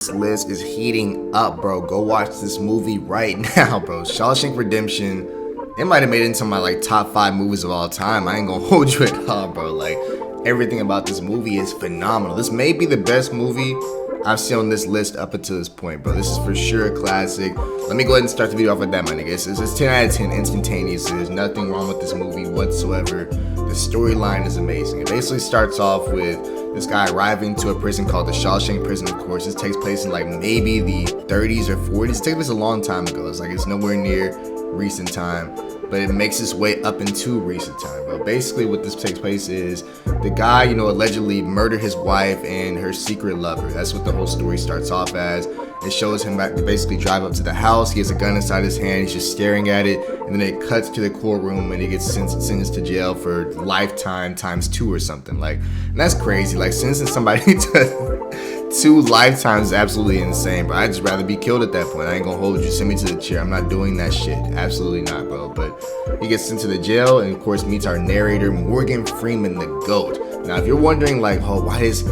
This list is heating up, bro. Go watch this movie right now, bro. Shawshank Redemption. It might have made it into my top 5 movies of all time. I ain't gonna hold you at all, bro. Like, everything about this movie is phenomenal. This may be the best movie I've seen on this list up until this point, bro. This is for sure a classic. Let me go ahead and start the video off with that, my nigga. It's 10 out of 10 instantaneously. There's nothing wrong with this movie whatsoever. The storyline is amazing. It basically starts off with this guy arriving to a prison called the Shawshank prison, of course. This takes place in maybe the 30s or 40s. It takes place a long time ago. It's nowhere near recent time, but it makes its way up into recent time, bro. Basically what this takes place is the guy, allegedly murdered his wife and her secret lover. That's what the whole story starts off as. It shows him basically drive up to the house. He has a gun inside his hand. He's just staring at it. And then it cuts to the courtroom and he gets sentenced to jail for lifetime times 2 or something. And that's crazy. Sentencing somebody to 2 lifetimes is absolutely insane, bro. I'd just rather be killed at that point. I ain't gonna hold you. Send me to the chair. I'm not doing that shit. Absolutely not, bro. But he gets sent to the jail and, of course, meets our narrator, Morgan Freeman, the GOAT. Now, if you're wondering, why is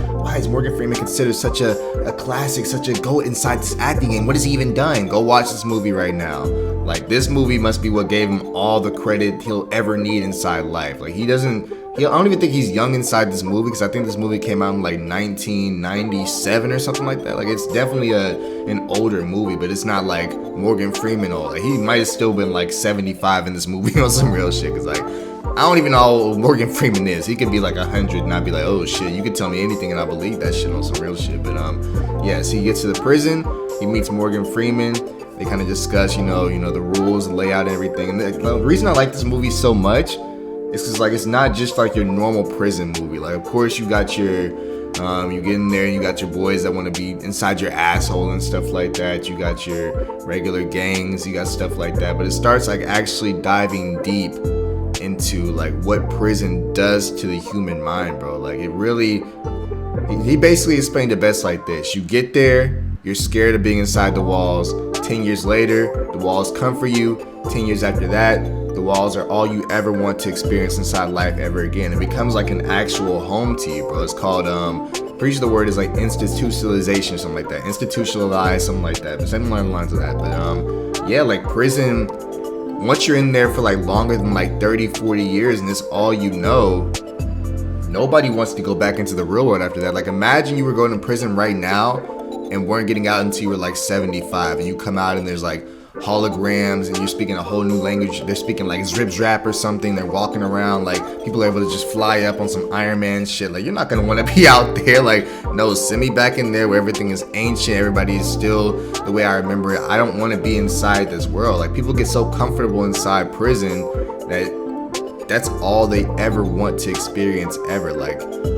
Morgan Freeman considered such a classic, such a GOAT inside this acting game? What has he even done? Go watch this movie right now. This movie must be what gave him all the credit he'll ever need inside life. I don't even think he's young inside this movie, because I think this movie came out in 1997 or something like that. It's definitely an older movie, but it's not like Morgan Freeman old. He might have still been 75 in this movie on some real shit, because I don't even know how old Morgan Freeman is. He could be 100 and I'd be like, oh shit, you could tell me anything and I believe that shit on some real shit. But yeah, so he gets to the prison, he meets Morgan Freeman. They kind of discuss, the rules and layout and everything. And the reason I like this movie so much is because it's not just your normal prison movie. Of course you got your you get in there and you got your boys that want to be inside your asshole and stuff like that. You got your regular gangs, you got stuff like that. But it starts actually diving deep into what prison does to the human mind, bro. It really, he basically explained it best like this: you get there, you're scared of being inside the walls. 10 years later, the walls come for you. 10 years after that, the walls are all you ever want to experience inside life ever again. It becomes an actual home to you, bro. It's called pretty sure the word is institutionalization or something like that. Institutionalized, something like that. But something along the lines of that. But yeah, prison, once you're in there for longer than 30, 40 years and it's all you know, nobody wants to go back into the real world after that. Imagine you were going to prison right now and weren't getting out until you were 75, and you come out and there's holograms and you're speaking a whole new language. They're speaking Zrip Zrap or something. They're walking around, people are able to just fly up on some Iron Man shit. You're not gonna want to be out there. No, send me back in there where everything is ancient, everybody is still the way I remember it. I don't want to be inside this world. People get so comfortable inside prison that that's all they ever want to experience ever.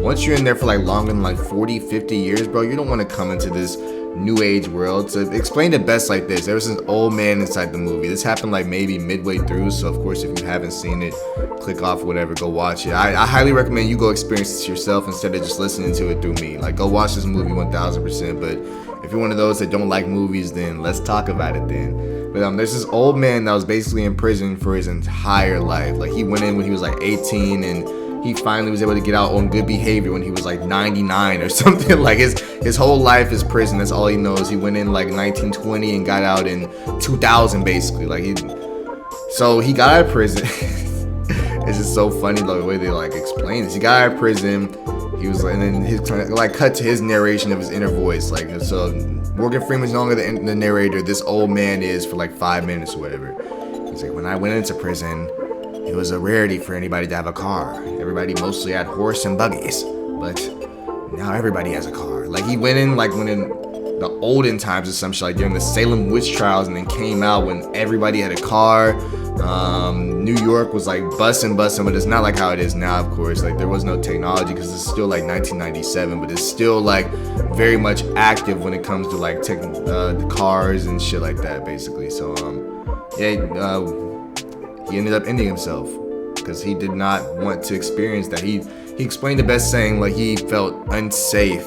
Once you're in there for longer than 40, 50 years, bro, you don't want to come into this new age world. So explain it best like this: there was this old man inside the movie. This happened maybe midway through, so of course if you haven't seen it, click off whatever, go watch it. I highly recommend you go experience this yourself instead of just listening to it through me. Go watch this movie 1000%. But if you're one of those that don't like movies, then let's talk about it then. But there's this old man that was basically in prison for his entire life. He went in when he was 18, and he finally was able to get out on good behavior when he was 99 or something. His whole life is prison. That's all he knows. He went in 1920 and got out in 2000 basically. So he got out of prison. It's just so funny the way they explain this. He got out of prison. He was and then his cut to his narration of his inner voice. So Morgan Freeman's no longer the narrator. This old man is for 5 minutes or whatever. He's when I went into prison, it was a rarity for anybody to have a car. Everybody mostly had horse and buggies, but now everybody has a car. He went in when in the olden times or some shit, during the Salem witch trials, and then came out when everybody had a car. New York was bussin', but it's not how it is now, of course. There was no technology because it's still 1997, but it's still very much active when it comes to the cars and shit like that, basically. So yeah, he ended up ending himself because he did not want to experience that. He explained it best saying he felt unsafe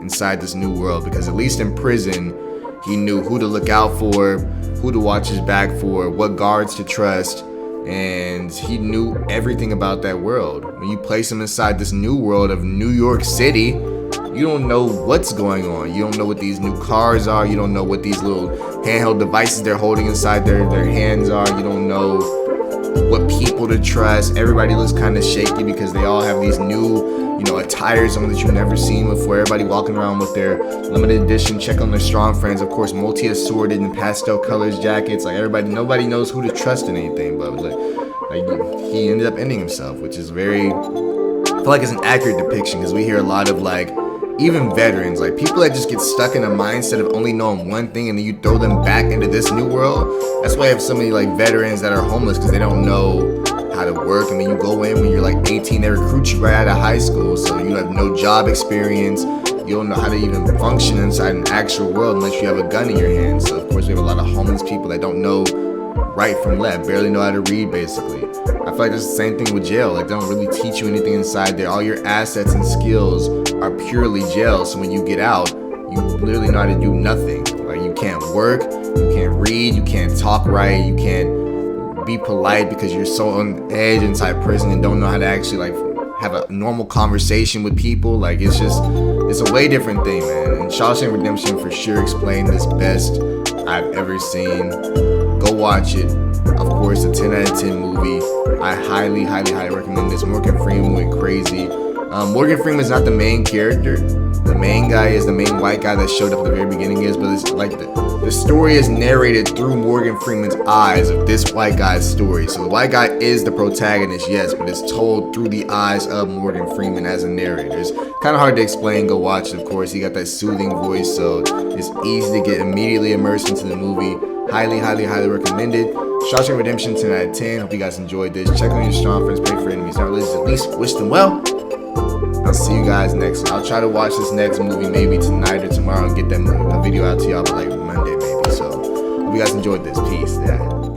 inside this new world, because at least in prison he knew who to look out for, who to watch his back for, what guards to trust, and he knew everything about that world. When you place him inside this new world of New York City, you don't know what's going on. You don't know what these new cars are. You don't know what these little handheld devices they're holding inside their hands are. You don't know what people to trust. Everybody looks kind of shaky because they all have these new, attires on that you've never seen before. Everybody walking around with their limited edition, check on their strong friends, of course, multi-assorted and pastel colors jackets. Like nobody knows who to trust in anything, but he ended up ending himself, which is very, I feel like it's an accurate depiction, because we hear a lot of even veterans, people that just get stuck in a mindset of only knowing one thing, and then you throw them back into this new world. That's why I have so many veterans that are homeless, because they don't know how to work. I mean, you go in when you're 18, they recruit you right out of high school, so you have no job experience. You don't know how to even function inside an actual world unless you have a gun in your hand. So of course we have a lot of homeless people that don't know right from left, barely know how to read, basically. I feel like it's the same thing with jail. They don't really teach you anything inside there. All your assets and skills are purely jail. So when you get out, you literally know how to do nothing. You can't work, you can't read, you can't talk right, you can't be polite because you're so on edge inside prison and don't know how to actually have a normal conversation with people. It's a way different thing, man. And Shawshank Redemption for sure explained this best I've ever seen. Go watch it. Of course, a 10 out of 10 movie. I highly, highly, highly recommend this. Morgan Freeman went crazy. Morgan Freeman's not the main character. The main guy is the main white guy that showed up at the very beginning but it's the story is narrated through Morgan Freeman's eyes of this white guy's story. So the white guy is the protagonist, yes, but it's told through the eyes of Morgan Freeman as a narrator. It's kind of hard to explain. Go watch it, of course. He got that soothing voice, so it's easy to get immediately immersed into the movie. Highly, highly, highly recommended. Shawshank Redemption, 10 out of 10. Hope you guys enjoyed this. Check on your strong friends, pray for enemies, not religious, at least wish them well. I'll see you guys next one. I'll try to watch this next movie maybe tonight or tomorrow and get that video out to y'all by Monday maybe. So hope you guys enjoyed this. Peace. Yeah.